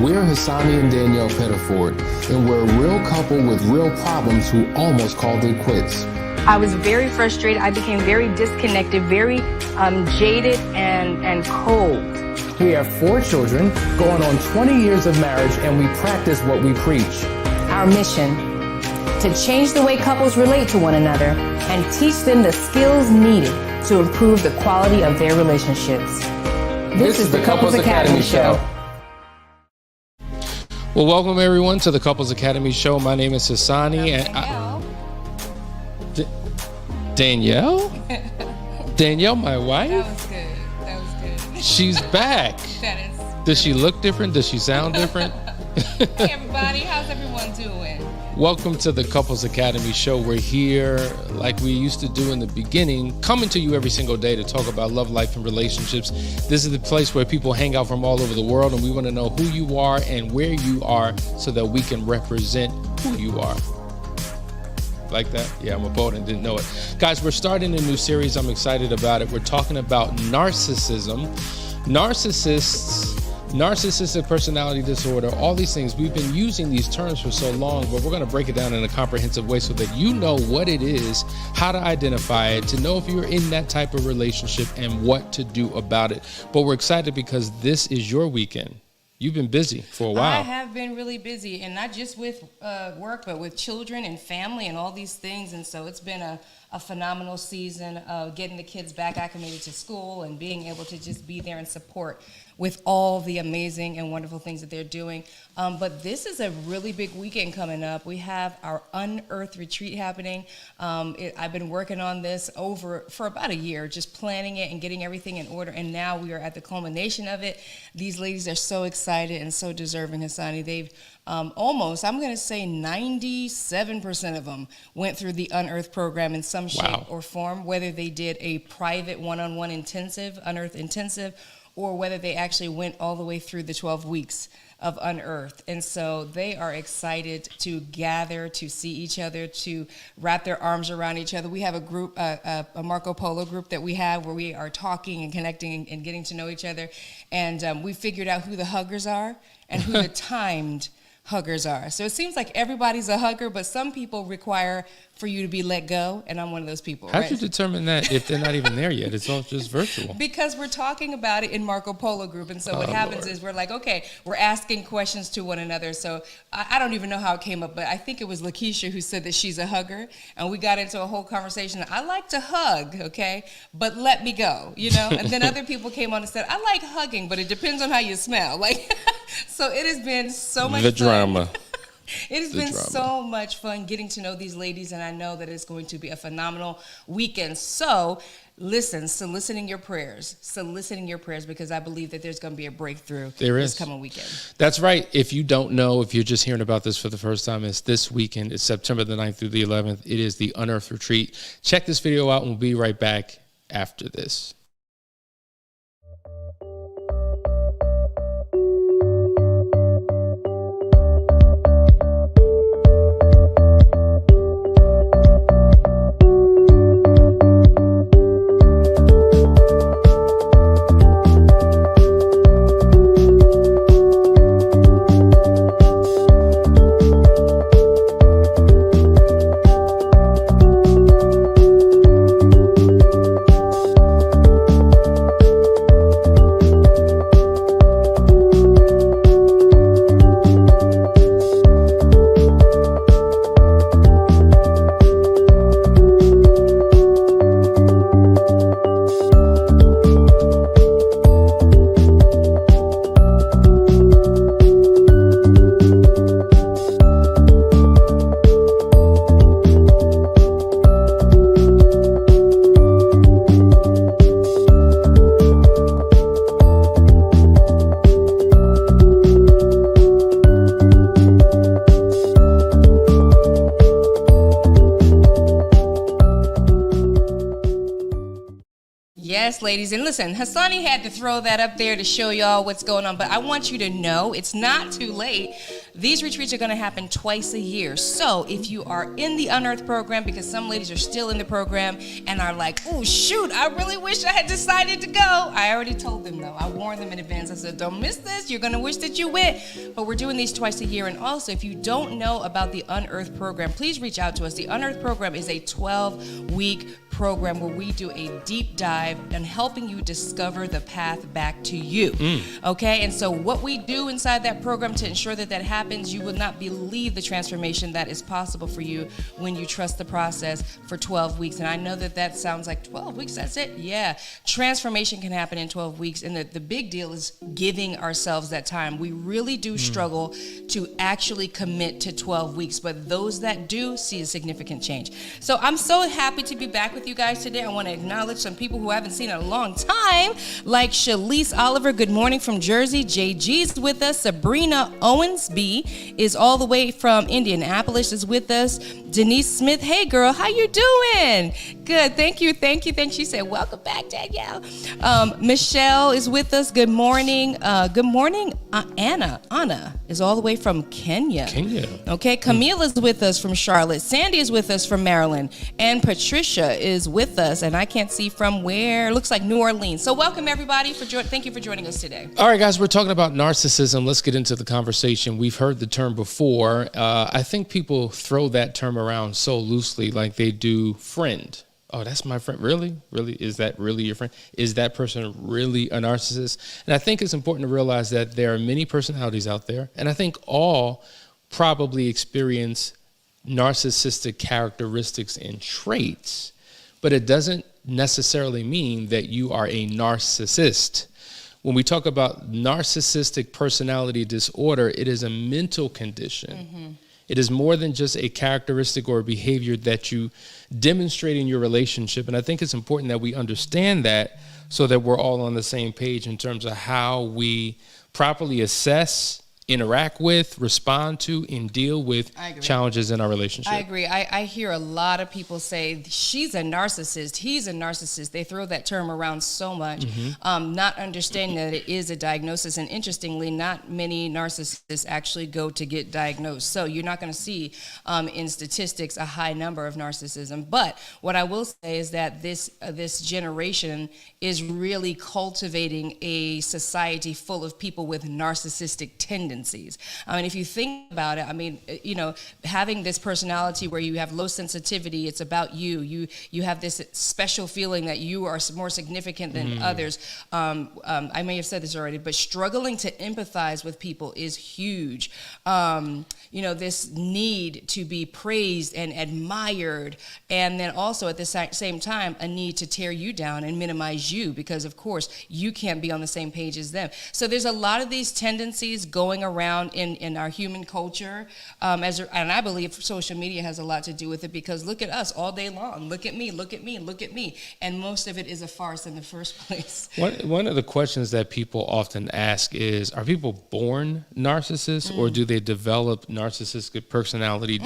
We're Hasani and Danielle Pettiford, and we're a real couple with real problems who almost called it quits. I was very frustrated. I became very disconnected, very jaded and cold. We have 4 children, going on 20 years of marriage, and we practice what we preach. Our mission, to change the way couples relate to one another and teach them the skills needed to improve the quality of their relationships. This is the Couples Academy Show. Well, welcome everyone to the Couples Academy Show. My name is Hasani and Danielle? Danielle, my wife? That was good. She's back. Does she look different? Does she sound different? Hey everybody, how's everyone doing? Welcome to the Couples Academy Show. We're here like we used to do in the beginning, coming to you every single day to talk about love, life, and relationships. This is the place where people hang out from all over the world, and we want to know who you are and where you are so that we can represent who you are. Like that? Yeah, I'm a poet and didn't know it. Guys, we're starting a new series. I'm excited about it. We're talking about narcissism, narcissistic personality disorder, all these things. We've been using these terms for so long, but we're going to break it down in a comprehensive way so that you know what it is, how to identify it, to know if you're in that type of relationship and what to do about it. But we're excited because this is your weekend. You've been busy for a while. I have been really busy, and not just with work, but with children and family and all these things. And so it's been a phenomenal season of getting the kids back acclimated to school and being able to just be there and support with all the amazing and wonderful things that they're doing. But this is a really big weekend coming up. We have our Unearthed retreat happening. I've been working on this for about a year, just planning it and getting everything in order. And now we are at the culmination of it. These ladies are so excited and so deserving, Hasani. They've almost, I'm going to say 97% of them went through the Unearthed program in some shape or form, whether they did a private one-on-one intensive, Unearthed intensive, or whether they actually went all the way through the 12 weeks of Unearthed. And so they are excited to gather, to see each other, to wrap their arms around each other. We have a group, a Marco Polo group that we have where we are talking and connecting and getting to know each other. And we figured out who the huggers are and who the timed huggers are. So it seems like everybody's a hugger, but some people require for you to be let go, and I'm one of those people. How'd you determine that if they're not even there yet? It's all just virtual. Because we're talking about it in Marco Polo group, and so what happens is we're like, okay, we're asking questions to one another. So I don't even know how it came up, but I think it was Lakeisha who said that she's a hugger, and we got into a whole conversation. I like to hug, okay, but let me go, you know? And then other people came on and said, I like hugging, but it depends on how you smell. Like, so it has been so much fun. Drama. It has been so much fun getting to know these ladies, and I know that it's going to be a phenomenal weekend. So listen, soliciting your prayers, because I believe that there's going to be a breakthrough this coming weekend. That's right. If you don't know, if you're just hearing about this for the first time, it's this weekend. It's September the 9th through the 11th. It is the Unearthed Retreat. Check this video out, and we'll be right back after this. Yes, ladies, and listen, Hasani had to throw that up there to show y'all what's going on, but I want you to know it's not too late These retreats are going to happen twice a year. So if you are in the Unearthed program, because some ladies are still in the program and are like, oh, shoot, I really wish I had decided to go. I already told them, though. I warned them in advance. I said, don't miss this. You're going to wish that you went. But we're doing these twice a year. And also, if you don't know about the Unearthed program, please reach out to us. The Unearthed program is a 12-week program where we do a deep dive on helping you discover the path back to you. Okay, and so what we do inside that program to ensure that that happens, you will not believe the transformation that is possible for you when you trust the process for 12 weeks. And I know that that sounds like 12 weeks, that's it? Yeah, transformation can happen in 12 weeks. And the big deal is giving ourselves that time. We really do struggle to actually commit to 12 weeks, but those that do see a significant change. So I'm so happy to be back with you guys today. I want to acknowledge some people who I haven't seen in a long time, like Shalise Oliver, good morning from Jersey. JG's with us. Sabrina Owensby is all the way from Indianapolis, is with us. Denise Smith, hey girl, how you doing? Good, thank you. She said, welcome back, Danielle. Michelle is with us. Good morning. Anna is all the way from Kenya. Okay, Camille is with us from Charlotte. Sandy is with us from Maryland. And Patricia is with us, and I can't see from where. Looks like New Orleans. So welcome everybody. Thank you for joining us today. All right, guys, we're talking about narcissism. Let's get into the conversation. We've heard the term before. I think people throw that term around so loosely, like they do friend. Oh, that's my friend. Really? Is that really your friend? Is that person really a narcissist? And I think it's important to realize that there are many personalities out there, and I think all probably experience narcissistic characteristics and traits, but it doesn't necessarily mean that you are a narcissist. When we talk about narcissistic personality disorder, it is a mental condition. It is more than just a characteristic or a behavior that you demonstrate in your relationship. And I think it's important that we understand that so that we're all on the same page in terms of how we properly assess, interact with, respond to, and deal with challenges in our relationship. I agree. I hear a lot of people say, she's a narcissist, he's a narcissist. They throw that term around so much, not understanding that it is a diagnosis. And interestingly, not many narcissists actually go to get diagnosed. So you're not going to see in statistics a high number of narcissism. But what I will say is that this generation is really cultivating a society full of people with narcissistic tendencies. I mean, if you think about it, I mean, having this personality where you have low sensitivity, it's about you. You have this special feeling that you are more significant than others. I may have said this already, but struggling to empathize with people is huge. This need to be praised and admired, and then also at the same time, a need to tear you down and minimize you because, of course, you can't be on the same page as them. So there's a lot of these tendencies going around in our human culture, and I believe social media has a lot to do with it because look at us all day long. Look at me, look at me, look at me. And most of it is a farce in the first place. One of the questions that people often ask is, are people born narcissists or do they develop narcissistic personality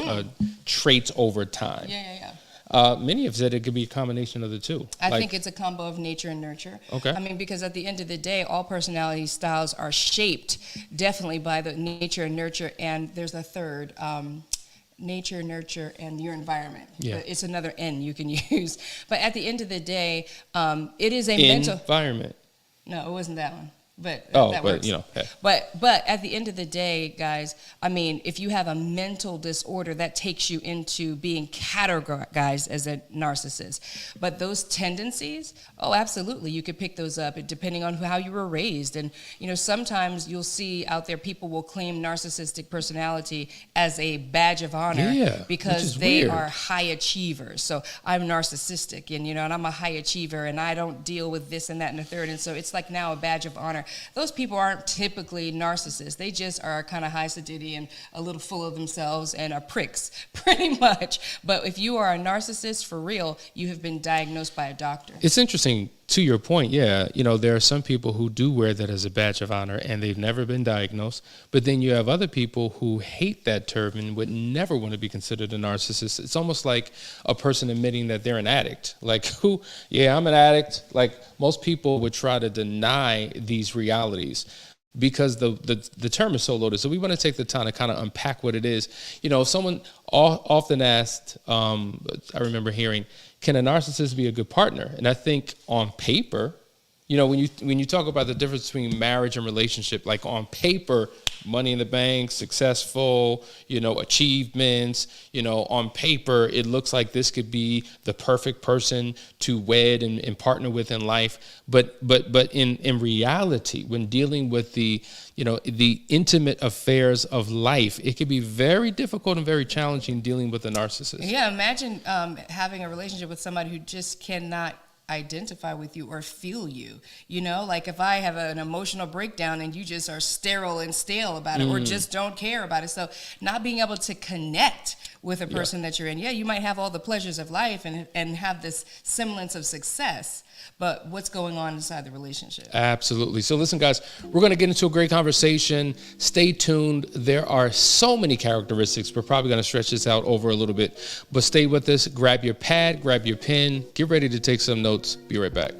traits over time? Yeah. Many have said it could be a combination of the two. I think it's a combo of nature and nurture. Okay. I mean, because at the end of the day, all personality styles are shaped definitely by the nature and nurture, and there's a third, nature, nurture, and your environment. Yeah. It's another N you can use. But at the end of the day, it is a mental... Environment. No, it wasn't that one. But that works. Hey. But at the end of the day, guys, I mean, if you have a mental disorder, that takes you into being categorized as a narcissist. But those tendencies, oh, absolutely, you could pick those up depending on how you were raised. And sometimes you'll see out there people will claim narcissistic personality as a badge of honor because they are high achievers. So I'm narcissistic, and I'm a high achiever, and I don't deal with this and that and the third. And so it's like now a badge of honor. Those people aren't typically narcissists. They just are kind of high sedity and a little full of themselves and are pricks, pretty much. But if you are a narcissist for real, you have been diagnosed by a doctor. It's interesting. To your point, there are some people who do wear that as a badge of honor and they've never been diagnosed. But then you have other people who hate that term and would never want to be considered a narcissist. It's almost like a person admitting that they're an addict. Like, I'm an addict. Like, most people would try to deny these realities. because the term is so loaded. So we want to take the time to kind of unpack what it is. You know, someone often asked, I remember hearing, can a narcissist be a good partner? And I think on paper, you know, when you talk about the difference between marriage and relationship, like on paper, money in the bank, successful, you know, achievements, you know, on paper, it looks like this could be the perfect person to wed and partner with in life. But in reality, when dealing with the intimate affairs of life, it can be very difficult and very challenging dealing with a narcissist. Yeah, imagine having a relationship with somebody who just cannot identify with you or feel you. You know, like if I have an emotional breakdown and you just are sterile and stale about it, or just don't care about it. So not being able to connect with a person that you're in. Yeah, you might have all the pleasures of life and have this semblance of success, but what's going on inside the relationship? Absolutely. So listen, guys, we're going to get into a great conversation. Stay tuned. There are so many characteristics. We're probably going to stretch this out over a little bit, but stay with us. Grab your pad, grab your pen, get ready to take some notes. Be right back.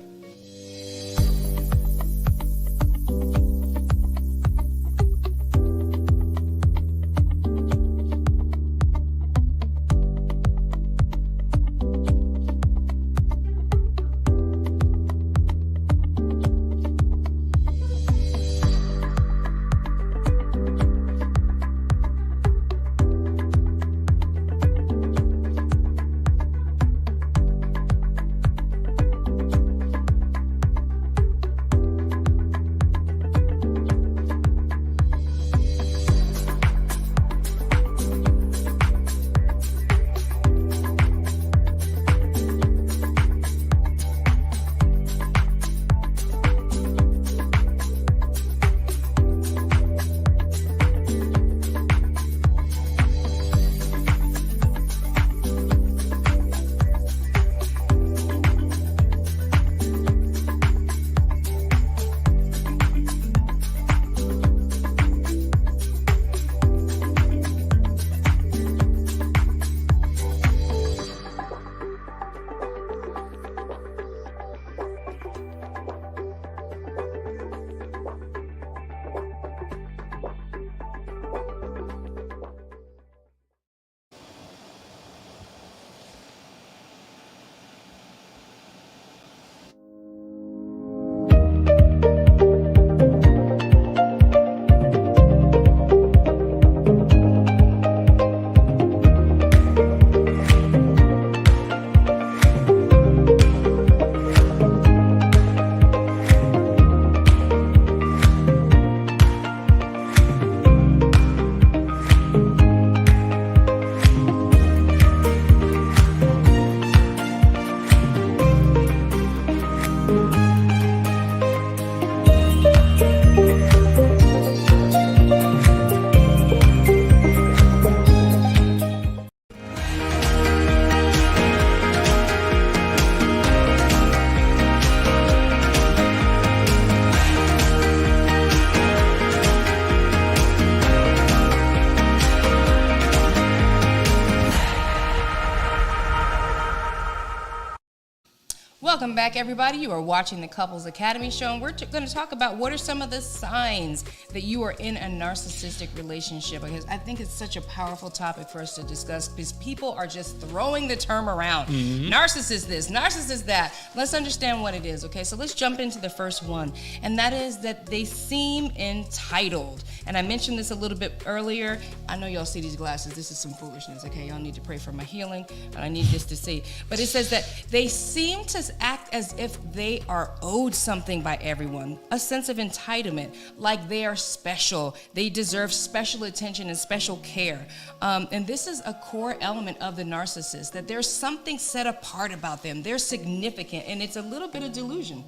Welcome back, everybody. You are watching the Couples Academy show, and we're going to talk about what are some of the signs that you are in a narcissistic relationship, because I think it's such a powerful topic for us to discuss, because people are just throwing the term around. Narcissist this, narcissist that. Let's understand what it is, okay? So let's jump into the first one, and that is that they seem entitled. And I mentioned this a little bit earlier. I know y'all see these glasses. This is some foolishness, okay? Y'all need to pray for my healing, and I need this to see. But it says that they seem to act as if they are owed something by everyone, a sense of entitlement, like they are special, they deserve special attention and special care. And this is a core element of the narcissist, that there's something set apart about them. They're significant, and it's a little bit of delusion.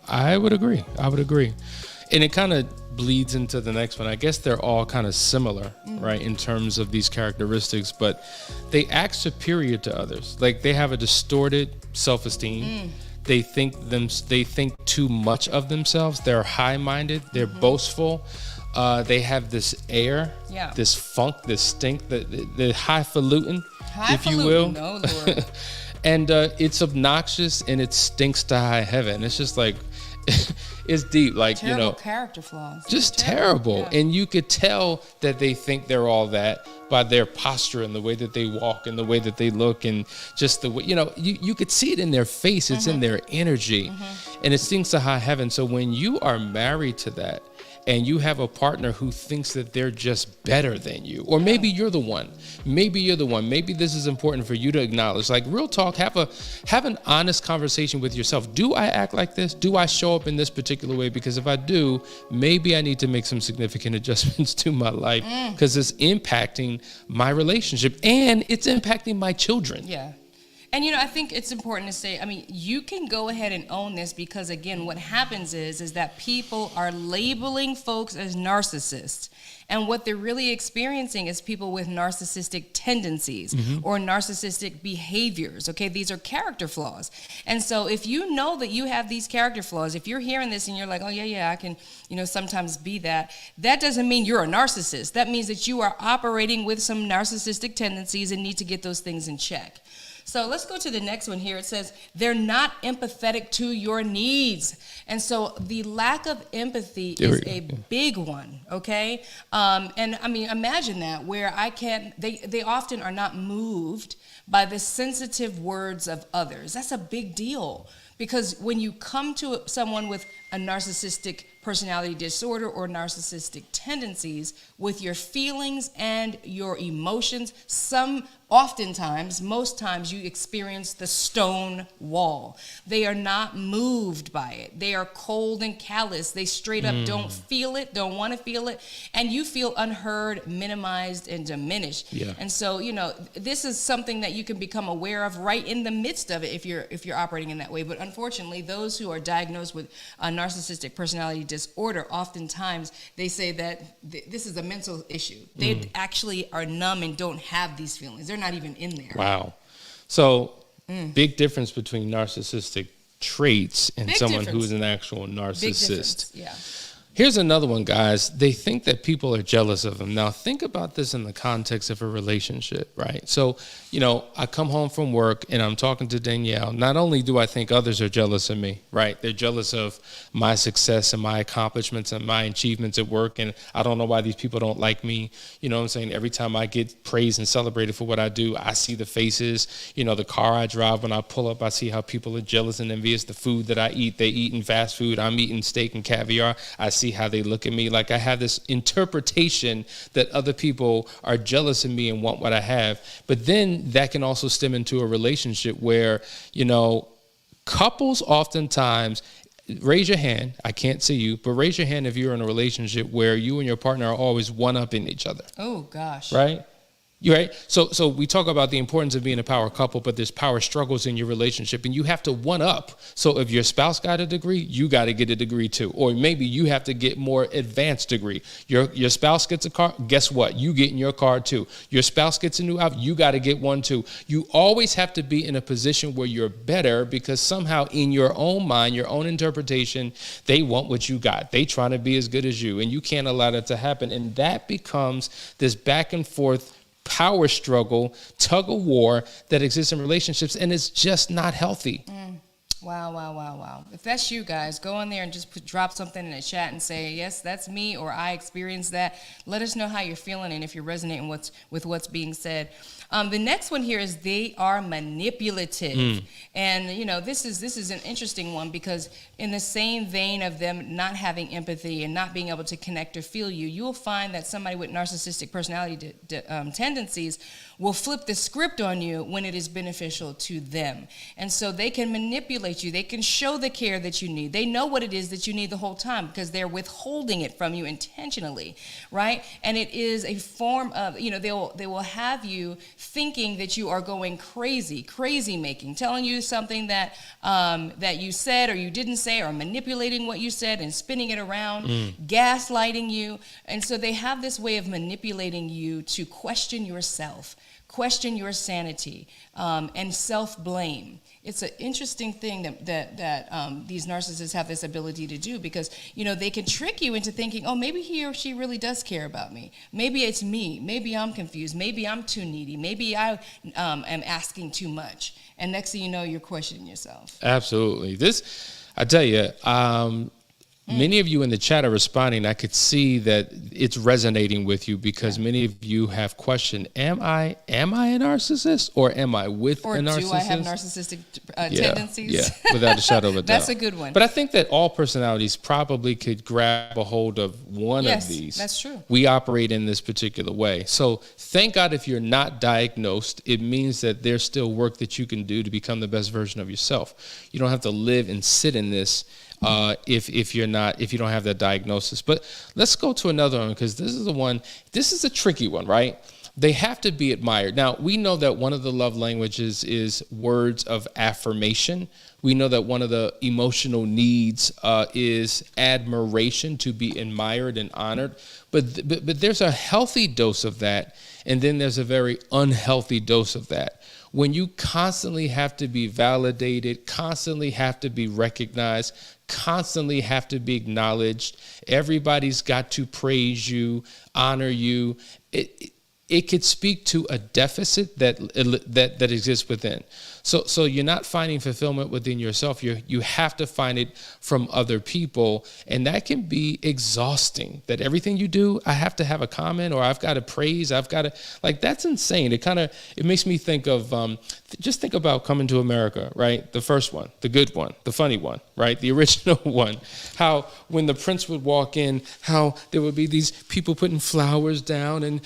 I would agree. And it kind of bleeds into the next one. I guess they're all kind of similar, right, in terms of these characteristics, but they act superior to others. Like they have a distorted self-esteem. They think too much of themselves. They're high-minded. They're boastful. They have this air, this funk, this stink, the highfalutin, if you will. No, Lord. And it's obnoxious and it stinks to high heaven. It's just like, it's deep. Like, Terrible character flaws. just terrible. Yeah. And you could tell that they think they're all that by their posture and the way that they walk and the way that they look and just the way, you could see it in their face. It's in their energy, and it stinks to high heaven. So when you are married to that, and you have a partner who thinks that they're just better than you, or maybe you're the one, maybe this is important for you to acknowledge. Like, real talk, have an honest conversation with yourself. Do I act like this? Do I show up in this particular way? Because if I do, maybe I need to make some significant adjustments to my life, because it's impacting my relationship and it's impacting my children. Yeah. And, I think it's important to say, you can go ahead and own this, because, again, what happens is that people are labeling folks as narcissists. And what they're really experiencing is people with narcissistic tendencies or narcissistic behaviors. Okay, these are character flaws. And so if you know that you have these character flaws, if you're hearing this and you're like, oh, yeah, I can, sometimes be that, that doesn't mean you're a narcissist. That means that you are operating with some narcissistic tendencies and need to get those things in check. So let's go to the next one here. It says, they're not empathetic to your needs. And so the lack of empathy is a big one, okay? Imagine that, where they often are not moved by the sensitive words of others. That's a big deal, because when you come to someone with a narcissistic personality disorder or narcissistic tendencies, with your feelings and your emotions, oftentimes, most times, you experience the stone wall. They are not moved by it. They are cold and callous. They straight up don't feel it, don't want to feel it, and you feel unheard, minimized, and diminished. Yeah. And so, this is something that you can become aware of right in the midst of it if you're operating in that way. But unfortunately, those who are diagnosed with a narcissistic personality disorder, oftentimes they say that this is a mental issue. They actually are numb and don't have these feelings. They're not even in there. Wow. So big difference between narcissistic traits and someone who's an actual narcissist. Yeah. Here's another one, guys. They think that people are jealous of them. Now, think about this in the context of a relationship, right? So, I come home from work and I'm talking to Danielle. Not only do I think others are jealous of me, right? They're jealous of my success and my accomplishments and my achievements at work. And I don't know why these people don't like me. You know what I'm saying? Every time I get praised and celebrated for what I do, I see the faces. The car I drive, when I pull up, I see how people are jealous and envious. The food that I eat, they eat in fast food. I'm eating steak and caviar. I see how they look at me. Like, I have this interpretation that other people are jealous of me and want what I have. But then that can also stem into a relationship where, couples oftentimes, raise your hand. I can't see you, but raise your hand if you're in a relationship where you and your partner are always one-upping each other. Oh, gosh. Right? You're right. So we talk about the importance of being a power couple, but there's power struggles in your relationship, and you have to one up. So if your spouse got a degree, you got to get a degree too. Or maybe you have to get more advanced degree. Your spouse gets a car. Guess what? You get in your car too. Your spouse gets a new outfit. You got to get one too. You always have to be in a position where you're better, because somehow in your own mind, your own interpretation, they want what you got. They trying to be as good as you, and you can't allow that to happen. And that becomes this back and forth power struggle, tug of war that exists in relationships, and it's just not healthy. Wow. If that's you guys, go in there and just drop something in the chat and say, yes, that's me, or I experienced that. Let us know how you're feeling and if you're resonating with what's being said. The next one here is they are manipulative. And, this is an interesting one, because in the same vein of them not having empathy and not being able to connect or feel you, you'll find that somebody with narcissistic personality tendencies will flip the script on you when it is beneficial to them. And so they can manipulate you. They can show the care that you need. They know what it is that you need the whole time, because they're withholding it from you intentionally, right? And it is a form of, they will have you thinking that you are going crazy making, telling you something that that you said or you didn't say, or manipulating what you said and spinning it around, gaslighting you. And so they have this way of manipulating you to question yourself, question your sanity, and self-blame. It's an interesting thing that these narcissists have this ability to do, because, they can trick you into thinking, oh, maybe he or she really does care about me. Maybe it's me. Maybe I'm confused. Maybe I'm too needy. Maybe I am asking too much. And next thing you know, you're questioning yourself. Absolutely. I tell you, many of you in the chat are responding. I could see that it's resonating with you because many of you have questioned, am I a narcissist or am I with a narcissist? Or do I have narcissistic tendencies? Yeah, without a shadow of a doubt. That's a good one. But I think that all personalities probably could grab a hold of one of these. That's true. We operate in this particular way. So thank God if you're not diagnosed, it means that there's still work that you can do to become the best version of yourself. You don't have to live and sit in this if you don't have that diagnosis. But let's go to another one, because this is a tricky one, right? They have to be admired. Now, we know that one of the love languages is words of affirmation. We know that one of the emotional needs is admiration, to be admired and honored. But there's a healthy dose of that, and then there's a very unhealthy dose of that. When you constantly have to be validated, constantly have to be recognized, constantly have to be acknowledged, everybody's got to praise you, honor you, it could speak to a deficit that exists within. So you're not finding fulfillment within yourself. You have to find it from other people, and that can be exhausting. That everything you do, I have to have a comment, or I've got to praise. I've got to, like, that's insane. It makes me think of just think about Coming to America, right? The first one, the good one, the funny one, right? The original one. How when the prince would walk in, how there would be these people putting flowers down, and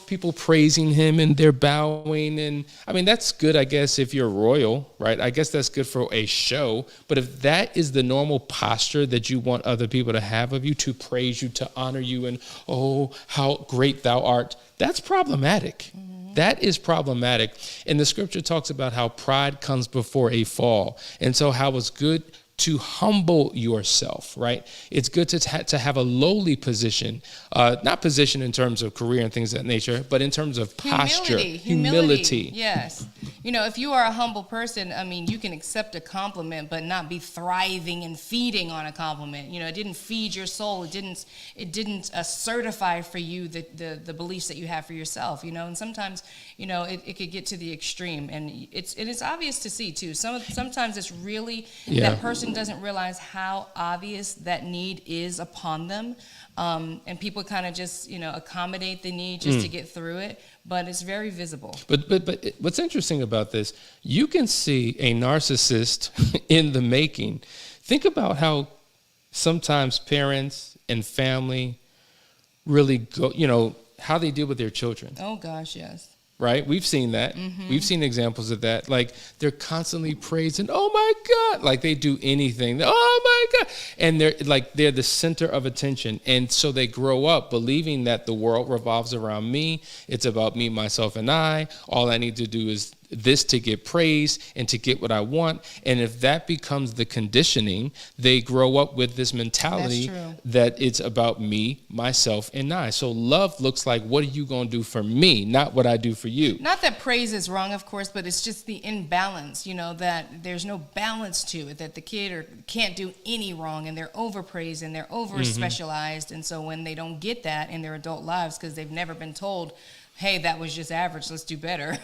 people praising him, and they're bowing, and I mean that's good, I guess, if you're royal, right? I guess that's good for a show. But if that is the normal posture that you want other people to have of you, to praise you, to honor you, and oh, how great thou art, that's problematic. Mm-hmm. That is problematic. And the scripture talks about how pride comes before a fall. And so how it's good to humble yourself, right? It's good to have a lowly position, not position in terms of career and things of that nature, but in terms of posture, humility. Yes. You know, if you are a humble person, I mean, you can accept a compliment, but not be thriving and feeding on a compliment. You know, it didn't feed your soul. It didn't certify for you the beliefs that you have for yourself, you know, and sometimes, you know, it could get to the extreme, and it's obvious to see too. Sometimes it's really, that person doesn't realize how obvious that need is upon them, and people kind of just, you know, accommodate the need just to get through it, but it's very visible. But what's interesting about this, you can see a narcissist in the making. Think about how sometimes parents and family really go, you know, how they deal with their children. Oh gosh, yes. Right? We've seen that. Mm-hmm. We've seen examples of that. Like, they're constantly praising, oh my God, like they do anything. Oh my God. And they're the center of attention. And so they grow up believing that the world revolves around me. It's about me, myself, and I. All I need to do is this to get praised and to get what I want. And if that becomes the conditioning, they grow up with this mentality that it's about me, myself, and I. So love looks like, what are you going to do for me, not what I do for you. Not that praise is wrong, of course, but it's just the imbalance, you know, that there's no balance to it, that the kid can't do any wrong, and they're overpraised and they're over-specialized. And so when they don't get that in their adult lives because they've never been told, hey, that was just average, let's do better.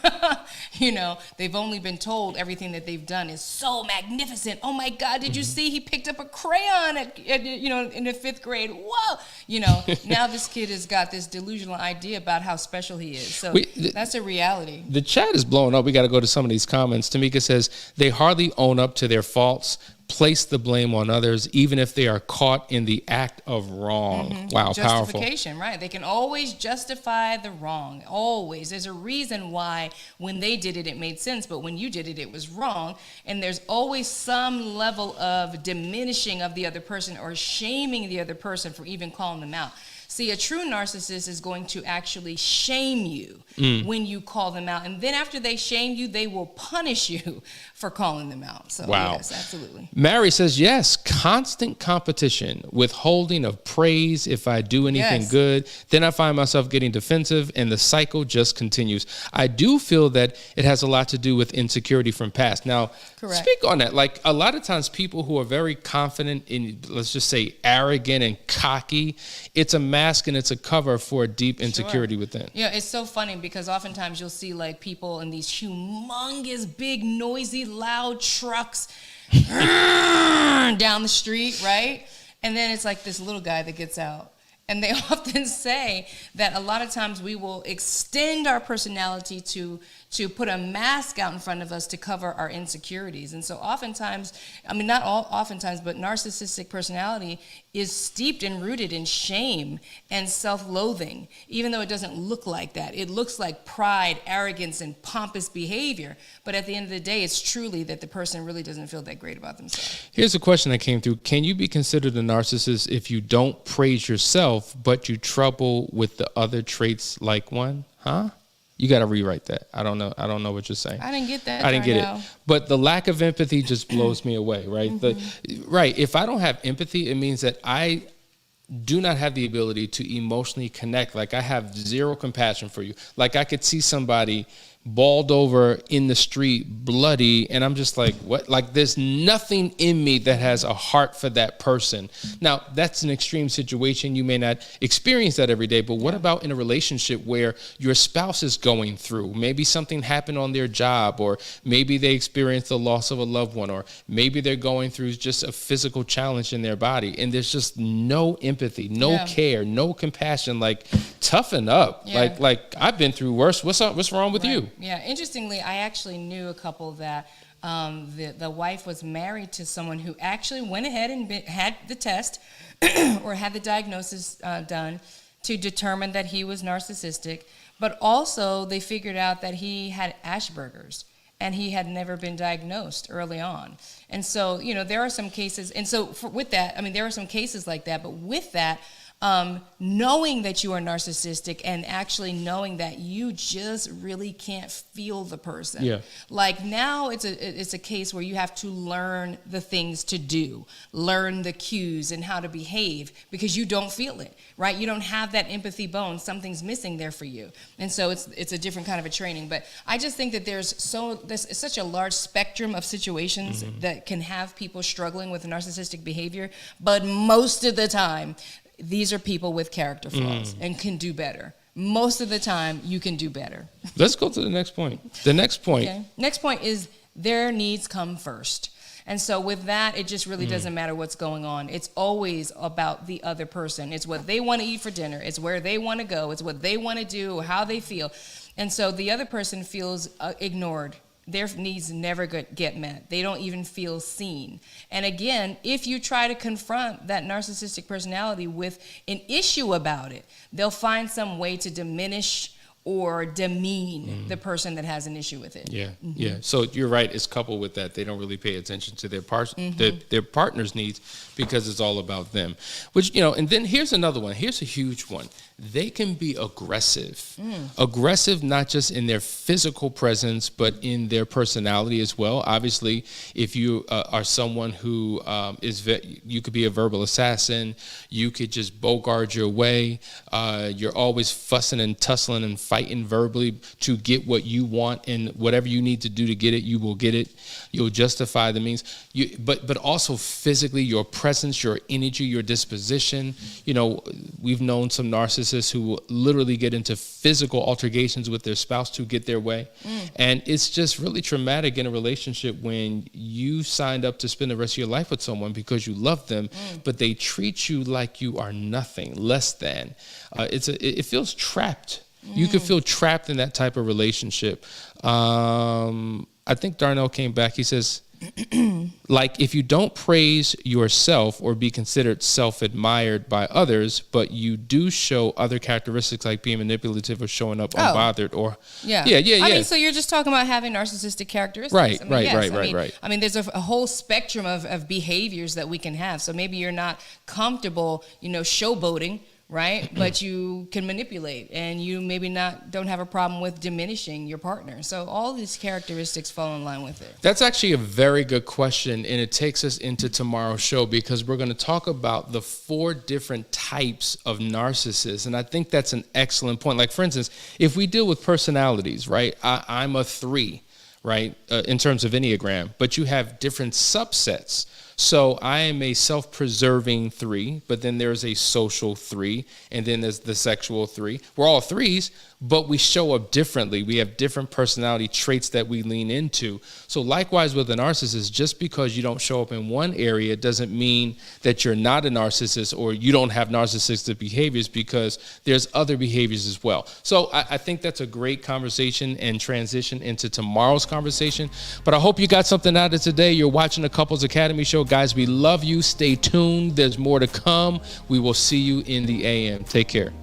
You know, they've only been told everything that they've done is so magnificent. Oh my God, did you see he picked up a crayon at you know, in the 5th grade? Whoa! You know, now this kid has got this delusional idea about how special he is. So that's a reality. The chat is blowing up. We got to go to some of these comments. Tamika says, they hardly own up to their faults, place the blame on others, even if they are caught in the act of wrong. Wow, powerful. Justification, right? They can always justify the wrong. Always. There's a reason why when they did it, it made sense, but when you did it, it was wrong. And there's always some level of diminishing of the other person or shaming the other person for even calling them out. See, a true narcissist is going to actually shame you when you call them out. And then after they shame you, they will punish you for calling them out. So, yes, absolutely. Mary says, yes, constant competition, withholding of praise if I do anything good. Then I find myself getting defensive, and the cycle just continues. I do feel that it has a lot to do with insecurity from past. Now, speak on that. Like, a lot of times people who are very confident in, let's just say, arrogant and cocky, it's a mask and it's a cover for a deep insecurity within. Yeah, it's so funny because oftentimes you'll see like people in these humongous, big, noisy, loud trucks, down the street, right? And then it's like this little guy that gets out. And they often say that a lot of times we will extend our personality to put a mask out in front of us to cover our insecurities. And so oftentimes, I mean, not all oftentimes, but narcissistic personality is steeped and rooted in shame and self-loathing, even though it doesn't look like that. It looks like pride, arrogance, and pompous behavior. But at the end of the day, it's truly that the person really doesn't feel that great about themselves. Here's a question that came through. Can you be considered a narcissist if you don't praise yourself, but you trouble with the other traits like one? Huh? You got to rewrite that. I don't know what you're saying. I didn't get that. I didn't get it. But the lack of empathy just blows me away, right? Right. If I don't have empathy, it means that I do not have the ability to emotionally connect. Like I have zero compassion for you. Like I could see somebody balled over in the street, bloody, and I'm just like, what? Like there's nothing in me that has a heart for that person. Now, that's an extreme situation. You may not experience that every day, but what about in a relationship where your spouse is going through? Maybe something happened on their job, or maybe they experienced the loss of a loved one, or maybe they're going through just a physical challenge in their body, and there's just no empathy, no care, no compassion. Like, toughen up. Like I've been through worse. What's up? What's wrong with you? Yeah, interestingly, I actually knew a couple that the wife was married to someone who actually went ahead and had the test or had the diagnosis done to determine that he was narcissistic, but also they figured out that he had Asperger's and he had never been diagnosed early on. And so, there are some cases, and so with that, I mean, there are some cases like that, but with that, knowing that you are narcissistic and actually knowing that you just really can't feel the person. Yeah. Like now it's a case where you have to learn the things to do, learn the cues and how to behave because you don't feel it, right? You don't have that empathy bone. Something's missing there for you. And so it's a different kind of a training. But I just think that there's such a large spectrum of situations that can have people struggling with narcissistic behavior. But most of the time, these are people with character flaws and can do better. Most of the time, you can do better. Let's go to the next point. The next point. Okay. Next point is their needs come first. And so with that, it just really doesn't matter what's going on. It's always about the other person. It's what they want to eat for dinner. It's where they want to go. It's what they want to do, how they feel. And so the other person feels ignored. Their needs never get met. They don't even feel seen. And again, if you try to confront that narcissistic personality with an issue about it, they'll find some way to diminish or demean the person that has an issue with it. Yeah, yeah. So you're right. It's coupled with that. They don't really pay attention to their partner's needs because it's all about them. Which, and then here's another one. Here's a huge one. They can be aggressive. Aggressive not just in their physical presence, but in their personality as well. Obviously, if you are someone who you could be a verbal assassin. You could just bogart your way. You're always fussing and tussling and fighting verbally to get what you want, and whatever you need to do to get it, you will get it. You'll justify the means. But also physically, your presence, your energy, your disposition. We've known some narcissists who will literally get into physical altercations with their spouse to get their way. And it's just really traumatic in a relationship when you signed up to spend the rest of your life with someone because you love them, but they treat you like you are nothing, less than. It feels trapped. You could feel trapped in that type of relationship. I think Darnell came back. He says, like, if you don't praise yourself or be considered self-admired by others, but you do show other characteristics like being manipulative or showing up unbothered or... Yeah. I mean, so you're just talking about having narcissistic characteristics. Right. I mean, there's a whole spectrum of behaviors that we can have. So maybe you're not comfortable, showboating, right? But you can manipulate, and you maybe don't have a problem with diminishing your partner. So all these characteristics fall in line with it. That's actually a very good question, and it takes us into tomorrow's show because we're going to talk about the 4 different types of narcissists, and I think that's an excellent point. Like, for instance, if we deal with personalities, right? I'm a 3, right, in terms of Enneagram, but you have different subsets. So I am a self-preserving 3, but then there's a social 3, and then there's the sexual 3. We're all 3s, but we show up differently. We have different personality traits that we lean into. So likewise with a narcissist, just because you don't show up in one area doesn't mean that you're not a narcissist or you don't have narcissistic behaviors, because there's other behaviors as well. So I think that's a great conversation and transition into tomorrow's conversation. But I hope you got something out of today. You're watching the Couples Academy show. Guys, we love you. Stay tuned. There's more to come. We will see you in the AM. Take care.